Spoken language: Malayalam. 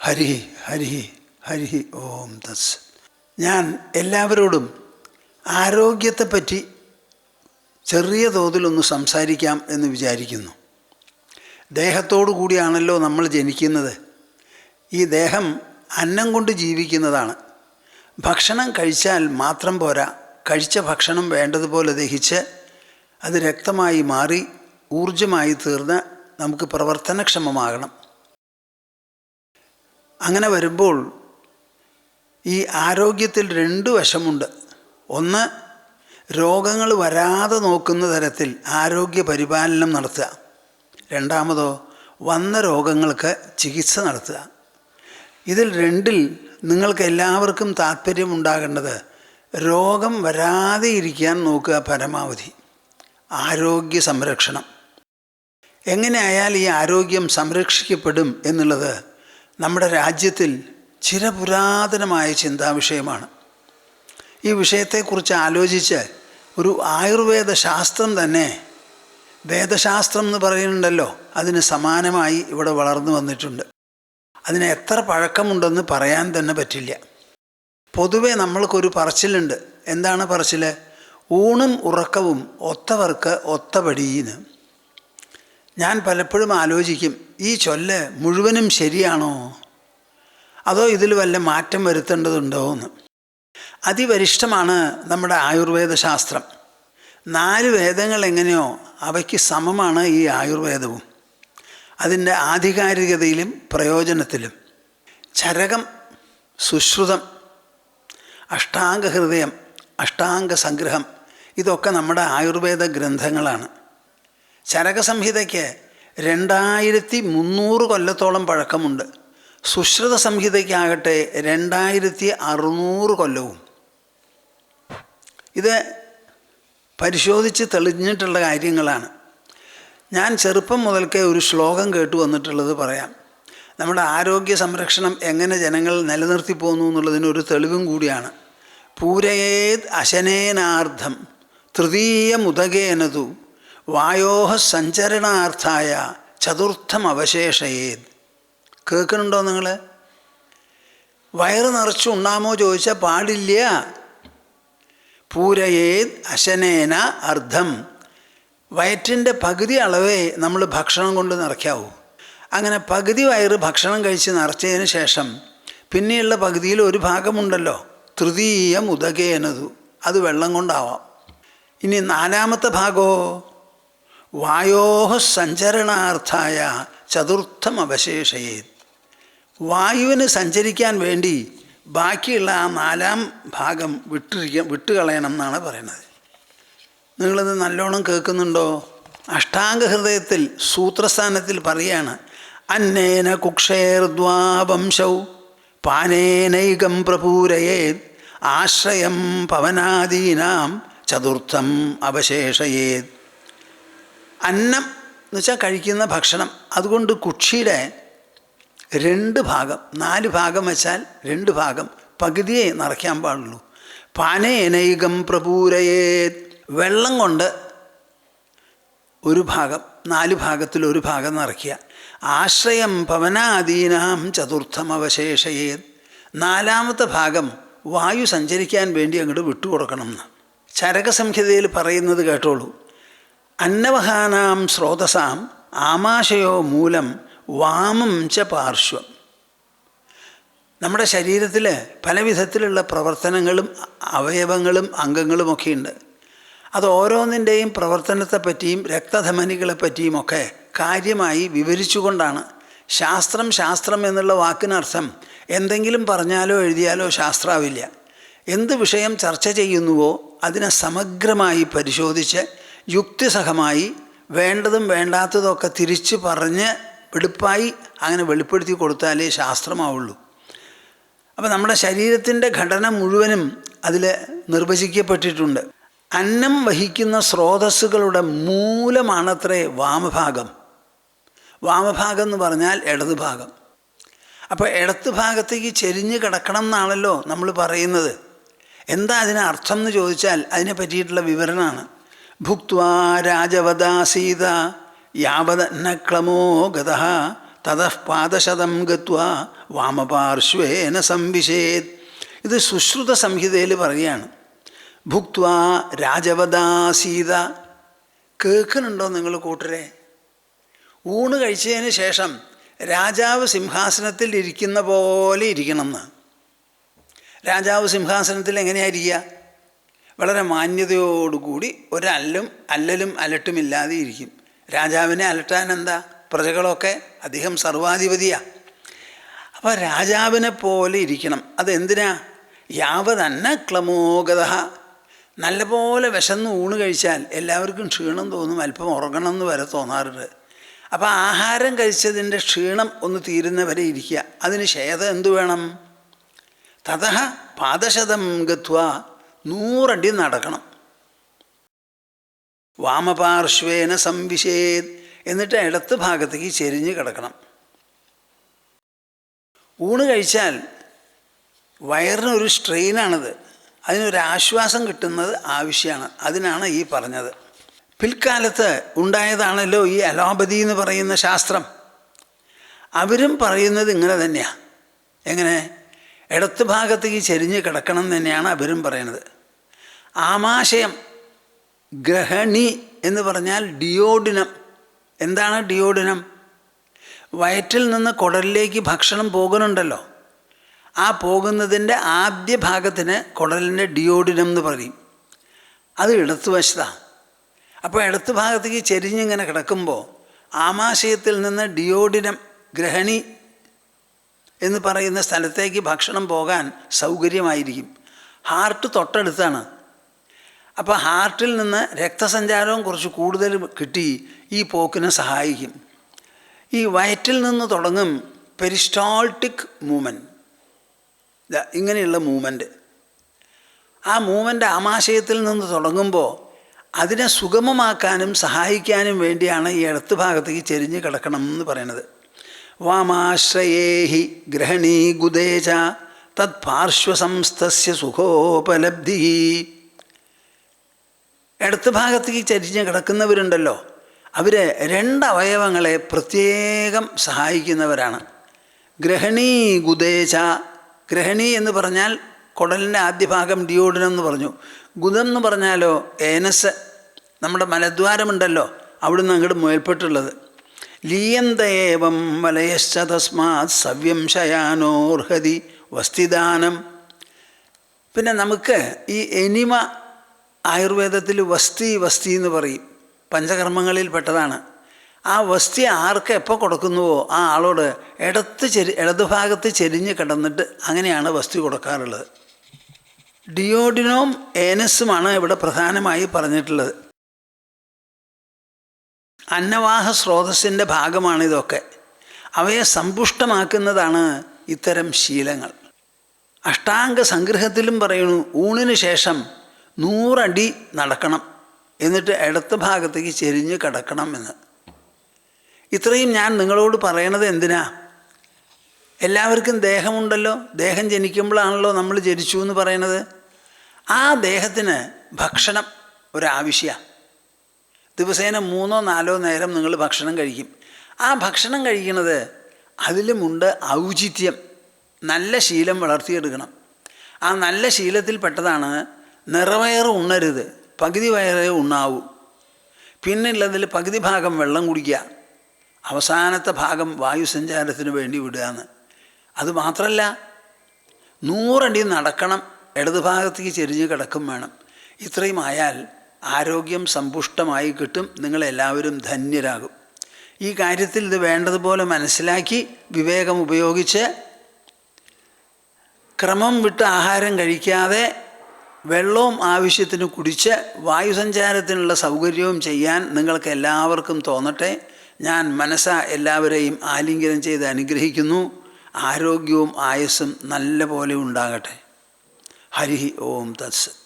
ഹരി ഹരി ഹരി ഓം തസ്. ഞാൻ എല്ലാവരോടും ആരോഗ്യത്തെപ്പറ്റി ചെറിയ തോതിലൊന്ന് സംസാരിക്കാം എന്ന് വിചാരിക്കുന്നു. ദേഹത്തോടു കൂടിയാണല്ലോ നമ്മൾ ജനിക്കുന്നത്. ഈ ദേഹം അന്നം കൊണ്ട് ജീവിക്കുന്നതാണ്. ഭക്ഷണം കഴിച്ചാൽ മാത്രം പോരാ, കഴിച്ച ഭക്ഷണം വേണ്ടതുപോലെ ദഹിച്ച് അത് രക്തമായി മാറി ഊർജമായി തീർന്ന് നമുക്ക് പ്രവർത്തനക്ഷമമാകണം. അങ്ങനെ വരുമ്പോൾ ഈ ആരോഗ്യത്തിൽ രണ്ട് വശമുണ്ട്. ഒന്ന്, രോഗങ്ങൾ വരാതെ നോക്കുന്ന തരത്തിൽ ആരോഗ്യ പരിപാലനം നടത്തുക. രണ്ടാമതോ, വന്ന രോഗങ്ങൾക്ക് ചികിത്സ നടത്തുക. ഇതിൽ രണ്ടിൽ നിങ്ങൾക്ക് എല്ലാവർക്കും താല്പര്യമുണ്ടാകേണ്ടത് രോഗം വരാതെ ഇരിക്കാൻ നോക്കുക. പരമാവധി ആരോഗ്യ സംരക്ഷണം. എങ്ങനെയായാൽ ഈ ആരോഗ്യം സംരക്ഷിക്കപ്പെടും എന്നുള്ളത് നമ്മുടെ രാജ്യത്തിൽ ചിരപുരാതനമായ ചിന്താവിഷയമാണ്. ഈ വിഷയത്തെക്കുറിച്ച് ആലോചിച്ച് ഒരു ആയുർവേദ ശാസ്ത്രം തന്നെ, വേദശാസ്ത്രം എന്ന് പറയുന്നുണ്ടല്ലോ, അതിന് സമാനമായി ഇവിടെ വളർന്നു വന്നിട്ടുണ്ട്. അതിന് എത്ര പഴക്കമുണ്ടെന്ന് പറയാൻ തന്നെ പറ്റില്ല. പൊതുവെ നമ്മൾക്കൊരു പറച്ചിലുണ്ട്. എന്താണ് പറച്ചിൽ? ഊണും ഉറക്കവും ഒത്തവർക്ക് ഒത്തപടിയെന്ന്. ഞാൻ പലപ്പോഴും ആലോചിക്കും, ഈ ചൊല്ല് മുഴുവനും ശരിയാണോ, അതോ ഇതിൽ വല്ല മാറ്റം വരുത്തേണ്ടതുണ്ടോ എന്ന്. അതിവരിഷ്ഠമാണ് നമ്മുടെ ആയുർവേദ ശാസ്ത്രം. 4 വേദങ്ങൾ എങ്ങനെയോ അവയ്ക്ക് സമമാണ് ഈ ആയുർവേദവും, അതിൻ്റെ ആധികാരികതയിലും പ്രയോജനത്തിലും. ചരകം, സുശ്രുതം, അഷ്ടാംഗഹൃദയം, അഷ്ടാംഗ സംഗ്രഹം, ഇതൊക്കെ നമ്മുടെ ആയുർവേദ ഗ്രന്ഥങ്ങളാണ്. ചരകസംഹിതയ്ക്ക് 2300 കൊല്ലത്തോളം പഴക്കമുണ്ട്. സുശ്രുത സംഹിതയ്ക്കാകട്ടെ 2600 കൊല്ലവും. ഇത് പരിശോധിച്ച് തെളിഞ്ഞിട്ടുള്ള കാര്യങ്ങളാണ്. ഞാൻ ചെറുപ്പം മുതൽക്കേ ഒരു ശ്ലോകം കേട്ടു വന്നിട്ടുള്ളത് പറയാം. നമ്മുടെ ആരോഗ്യ സംരക്ഷണം എങ്ങനെ ജനങ്ങൾ നിലനിർത്തി പോന്നു എന്നുള്ളതിനൊരു തെളിവും കൂടിയാണ്. പൂരയേത് അശനേനാർദ്ധം തൃതീയമുദകേനതു വായോഹ സഞ്ചരണാർത്ഥായ ചതുർത്ഥം അവശേഷയേത്. കേൾക്കുന്നുണ്ടോ നിങ്ങൾ? വയറ് നിറച്ച് ഉണ്ണാമോ ചോദിച്ചാൽ പാടില്ല. പൂരയേത് അശനേന അർദ്ധം. വയറ്റിൻ്റെ പകുതി അളവേ നമ്മൾ ഭക്ഷണം കൊണ്ട് നിറയ്ക്കാവൂ. അങ്ങനെ പകുതി വയറ് ഭക്ഷണം കഴിച്ച് നിറച്ചതിന് ശേഷം പിന്നെയുള്ള പകുതിയിൽ ഒരു ഭാഗമുണ്ടല്ലോ, തൃതീയം ഉദകേനതു, അത് വെള്ളം കൊണ്ടാവാം. ഇനി 4ാമത്തെ ഭാഗമോ, വായോഹ സഞ്ചരണാർത്ഥായ ചതുർത്ഥം അവശേഷയേത്. വായുവിന് സഞ്ചരിക്കാൻ വേണ്ടി ബാക്കിയുള്ള ആ 4ാം ഭാഗം വിട്ടുകളയണം എന്നാണ് പറയുന്നത്. നിങ്ങളിത് നല്ലോണം കേൾക്കുന്നുണ്ടോ? അഷ്ടാംഗഹൃദയത്തിൽ സൂത്രസ്ഥാനത്തിൽ പറയുകയാണ്, അന്നേന കുക്ഷേർദ്വാവംശൗ പാനേനൈകം പ്രപൂരയേത് ആശ്രയം പവനാദീനാം ചതുർത്ഥം അവശേഷയേത്. അന്നം എന്ന് വെച്ചാൽ കഴിക്കുന്ന ഭക്ഷണം. അതുകൊണ്ട് കുക്ഷിയുടെ 2 ഭാഗം, 4 ഭാഗം വെച്ചാൽ 2 ഭാഗം, പകുതിയെ നിറയ്ക്കാൻ പാടുള്ളൂ. പാനേനൈകം പ്രപൂരയേത്. വെള്ളം കൊണ്ട് ഒരു ഭാഗം, 4 ഭാഗത്തിൽ ഒരു ഭാഗം നിറയ്ക്കുക. ആശ്രയം പവനാദീനാം ചതുർത്ഥം അവശേഷയേത്. 4ാമത്തെ ഭാഗം വായു സഞ്ചരിക്കാൻ വേണ്ടി അങ്ങോട്ട് വിട്ടുകൊടുക്കണം എന്ന് ചരകസംഹിതയിൽ പറയുന്നത് കേട്ടോളൂ. അന്നവഹാനാം സ്രോതസാം ആമാശയോ മൂലം വാമം ച പാർശ്വം. നമ്മുടെ ശരീരത്തിൽ പല വിധത്തിലുള്ള പ്രവർത്തനങ്ങളും അവയവങ്ങളും അംഗങ്ങളുമൊക്കെ ഉണ്ട്. അത് ഓരോന്നിൻ്റെയും പ്രവർത്തനത്തെപ്പറ്റിയും രക്തധമനികളെപ്പറ്റിയുമൊക്കെ കാര്യമായി വിവരിച്ചുകൊണ്ടാണ്. ശാസ്ത്രം എന്നുള്ള വാക്കിനർത്ഥം എന്തെങ്കിലും പറഞ്ഞാലോ എഴുതിയാലോ ശാസ്ത്രാവില്ല. എന്ത് വിഷയം ചർച്ച ചെയ്യുന്നുവോ അതിനെ സമഗ്രമായി പരിശോധിച്ച് യുക്തിസഹമായി വേണ്ടതും വേണ്ടാത്തതൊക്കെ തിരിച്ചു പറഞ്ഞ് വെളുപ്പായി അങ്ങനെ വെളിപ്പെടുത്തി കൊടുത്താലേ ശാസ്ത്രമാവുള്ളൂ. അപ്പോൾ നമ്മുടെ ശരീരത്തിൻ്റെ ഘടന മുഴുവനും അതിൽ നിർവചിക്കപ്പെട്ടിട്ടുണ്ട്. അന്നം വഹിക്കുന്ന സ്രോതസ്സുകളുടെ മൂലമാണത്രേ വാമഭാഗം. വാമഭാഗം എന്ന് പറഞ്ഞാൽ ഇടത് ഭാഗം. അപ്പോൾ ഇടത്ത് ഭാഗത്തേക്ക് ചെരിഞ്ഞ് കിടക്കണം എന്നാണല്ലോ നമ്മൾ പറയുന്നത്. എന്താ അതിന് അർത്ഥം എന്ന് ചോദിച്ചാൽ അതിനെ പറ്റിയിട്ടുള്ള വിവരണമാണ്. ഭുക്വാ രാജവദാസീത യാവദന്ന ക്ലമോ ഗതഃ തതഃ പാദശതം ഗത്വാ വാമപാർശ്വേന സംവിശേത്. ഇത് സുശ്രുത സംഹിതയിൽ പറയുകയാണ്. ഭുക്ത്വാ രാജവദാസീത. കേൾക്കുന്നുണ്ടോ നിങ്ങൾ കൂട്ടരെ? ഊണ് കഴിച്ചതിന് ശേഷം രാജാവ് സിംഹാസനത്തിൽ ഇരിക്കുന്ന പോലെ ഇരിക്കണമെന്ന്. രാജാവ് സിംഹാസനത്തിൽ എങ്ങനെയായിരിക്കുക? വളരെ മാന്യതയോടുകൂടി അല്ലലും അലട്ടുമില്ലാതെ ഇരിക്കും. രാജാവിനെ അലട്ടാൻ എന്താ? പ്രജകളൊക്കെ അദ്ദേഹം സർവാധിപതിയാണ്. അപ്പോൾ രാജാവിനെ പോലെ ഇരിക്കണം. അതെന്തിനാ? യാവതന്ന ക്ലമോഗത. നല്ലപോലെ വിശന്ന് ഊണ് കഴിച്ചാൽ എല്ലാവർക്കും ക്ഷീണം തോന്നും, അല്പം ഉറങ്ങണം എന്ന് വരെ തോന്നാറുണ്ട്. അപ്പോൾ ആഹാരം കഴിച്ചതിൻ്റെ ക്ഷീണം ഒന്ന് തീരുന്നവരെ ഇരിക്കുക. അതിന് ശേഷം എന്തു വേണം? തതഃ പാദശതം ഗത്വാ 100 അടി നടക്കണം. വാമപാർശ്വേന സംവിശേത്. എന്നിട്ട് ഇടത്ത് ഭാഗത്തേക്ക് ചെരിഞ്ഞ് കിടക്കണം. ഊണ് കഴിച്ചാൽ വയറിനൊരു സ്ട്രെയിനാണിത്. അതിനൊരാശ്വാസം കിട്ടുന്നത് ആവശ്യമാണ്. അതിനാണ് ഈ പറഞ്ഞത്. പിൽക്കാലത്ത് ഉണ്ടായതാണല്ലോ ഈ അലോപ്പതി എന്ന് പറയുന്ന ശാസ്ത്രം. അവരും പറയുന്നത് ഇങ്ങനെ തന്നെയാണ്. എങ്ങനെ? ഇടത്ത് ഭാഗത്തേക്ക് ചെരിഞ്ഞ് കിടക്കണം തന്നെയാണ് അവരും പറയുന്നത്. ആമാശയം, ഗ്രഹണി എന്ന് പറഞ്ഞാൽ ഡിയോഡിനം. എന്താണ് ഡിയോഡിനം? വയറ്റിൽ നിന്ന് കുടലിലേക്ക് ഭക്ഷണം പോകുന്നുണ്ടല്ലോ, ആ പോകുന്നതിൻ്റെ ആദ്യ ഭാഗത്തിന് കുടലിൻ്റെ ഡിയോഡിനം എന്ന് പറയും. അത് ഇടത്തുവശത്താണ്. അപ്പോൾ ഇടത്ത് ഭാഗത്തേക്ക് ചെരിഞ്ഞിങ്ങനെ കിടക്കുമ്പോൾ ആമാശയത്തിൽ നിന്ന് ഡിയോഡിനം, ഗ്രഹണി എന്ന് പറയുന്ന സ്ഥലത്തേക്ക് ഭക്ഷണം പോകാൻ സൗകര്യമായിരിക്കും. ഹാർട്ട് തൊട്ടടുത്താണ്. അപ്പോൾ ഹാർട്ടിൽ നിന്ന് രക്തസഞ്ചാരവും കുറച്ച് കൂടുതൽ കിട്ടി ഈ പോക്കിനെ സഹായിക്കും. ഈ വയറ്റിൽ നിന്ന് തുടങ്ങും പെരിസ്റ്റാൾട്ടിക് മൂവ്മെൻറ്റ്. ഇങ്ങനെയുള്ള മൂവ്മെൻറ്റ്. ആ മൂവ്മെൻറ്റ് ആമാശയത്തിൽ നിന്ന് തുടങ്ങുമ്പോൾ അതിനെ സുഗമമാക്കാനും സഹായിക്കാനും വേണ്ടിയാണ് ഈ ഇടത്ത് ഭാഗത്തേക്ക് ചെരിഞ്ഞ് കിടക്കണം എന്ന് പറയുന്നത്. വാമാശ്രയേഹി ഗ്രഹണീ ഗുദേച തത് പാർശ്വസംസ്ഥസ്യ സുഖോപലബ്ധി. ഇടത്ത് ഭാഗത്തേക്ക് ചരിഞ്ഞ് കിടക്കുന്നവരുണ്ടല്ലോ, അവർ 2 അവയവങ്ങളെ പ്രത്യേകം സഹായിക്കുന്നവരാണ്. ഗ്രഹണീ ഗുദേച. ഗ്രഹണി എന്ന് പറഞ്ഞാൽ കുടലിൻ്റെ ആദ്യ ഭാഗം ഡിയോഡിനം എന്ന് പറഞ്ഞു. ഗുദം എന്ന് പറഞ്ഞാലോ ഏനസ്, നമ്മുടെ മലദ്വാരമുണ്ടല്ലോ, അവിടുന്ന് അങ്ങോട്ട് മേൽപ്പെട്ടുള്ളത്. ലീയന്തയേവം വലയശ്ച തസ്മാത് സവ്യം ശയാനോർഹതി വസ്തിദാനം. പിന്നെ നമുക്ക് ഈ എനിമ ആയുർവേദത്തിൽ വസ്തി എന്ന് പറയും. പഞ്ചകർമ്മങ്ങളിൽ പെട്ടതാണ്. ആ വസ്തി ആർക്ക് എപ്പോൾ കൊടുക്കുന്നുവോ ആ ആളോട് ഇടതുഭാഗത്ത് ചെരിഞ്ഞ് കിടന്നിട്ട് അങ്ങനെയാണ് വസ്തി കൊടുക്കാറുള്ളത്. ഡിയോഡിനവും ഏനസുമാണ് ഇവിടെ പ്രധാനമായി പറഞ്ഞിട്ടുള്ളത്. അന്നവാഹ സ്രോതസ്സിൻ്റെ ഭാഗമാണ് ഇതൊക്കെ. അവയെ സമ്പുഷ്ടമാക്കുന്നതാണ് ഇത്തരം ശീലങ്ങൾ. അഷ്ടാംഗ സംഗ്രഹത്തിലും പറയുന്നു ഊണിന് ശേഷം 100 അടി നടക്കണം, എന്നിട്ട് ഇടത്ത് ഭാഗത്തേക്ക് ചെരിഞ്ഞ് കിടക്കണം എന്ന്. ഇത്രയും ഞാൻ നിങ്ങളോട് പറയണത് എന്തിനാ? എല്ലാവർക്കും ദേഹമുണ്ടല്ലോ. ദേഹം ജനിക്കുമ്പോഴാണല്ലോ നമ്മൾ ജനിച്ചു എന്ന് പറയണത്. ആ ദേഹത്തിന് ഭക്ഷണം ഒരാവശ്യമാണ്. ദിവസേന 3-4 നേരം നിങ്ങൾ ഭക്ഷണം കഴിക്കും. ആ ഭക്ഷണം കഴിക്കുന്നത് അതിലുമുണ്ട് ഔചിത്യം. നല്ല ശീലം വളർത്തിയെടുക്കണം. ആ നല്ല ശീലത്തിൽപ്പെട്ടതാണ് നിറവയറ് ഉണ്ണരുത്, പകുതി വയറേ ഉണ്ണാവൂ. പിന്നുള്ളതിൽ പകുതി ഭാഗം വെള്ളം കുടിക്കുക, അവസാനത്തെ ഭാഗം വായുസഞ്ചാരത്തിന് വേണ്ടി വിടുകയെന്ന്. അതുമാത്രമല്ല 100 അടി നടക്കണം, ഇടതുഭാഗത്തേക്ക് ചെരിഞ്ഞ് കിടക്കും വേണം. ഇത്രയും ആയാൽ ആരോഗ്യം സമ്പുഷ്ടമായി കിട്ടും. നിങ്ങളെല്ലാവരും ധന്യരാകും. ഈ കാര്യത്തിൽ ഇത് വേണ്ടതുപോലെ മനസ്സിലാക്കി വിവേകം ഉപയോഗിച്ച് ക്രമം വിട്ട് ആഹാരം കഴിക്കാതെ വെള്ളവും ആവശ്യത്തിന് കുടിച്ച് വായുസഞ്ചാരത്തിനുള്ള സൗകര്യവും ചെയ്യാൻ നിങ്ങൾക്ക് എല്ലാവർക്കും തോന്നട്ടെ. ഞാൻ മനസ്സാ എല്ലാവരെയും ആലിംഗനം ചെയ്ത് അനുഗ്രഹിക്കുന്നു. ആരോഗ്യവും ആയുസ്സും നല്ല പോലെ ഉണ്ടാകട്ടെ. ഹരി ഓം തത്സത്.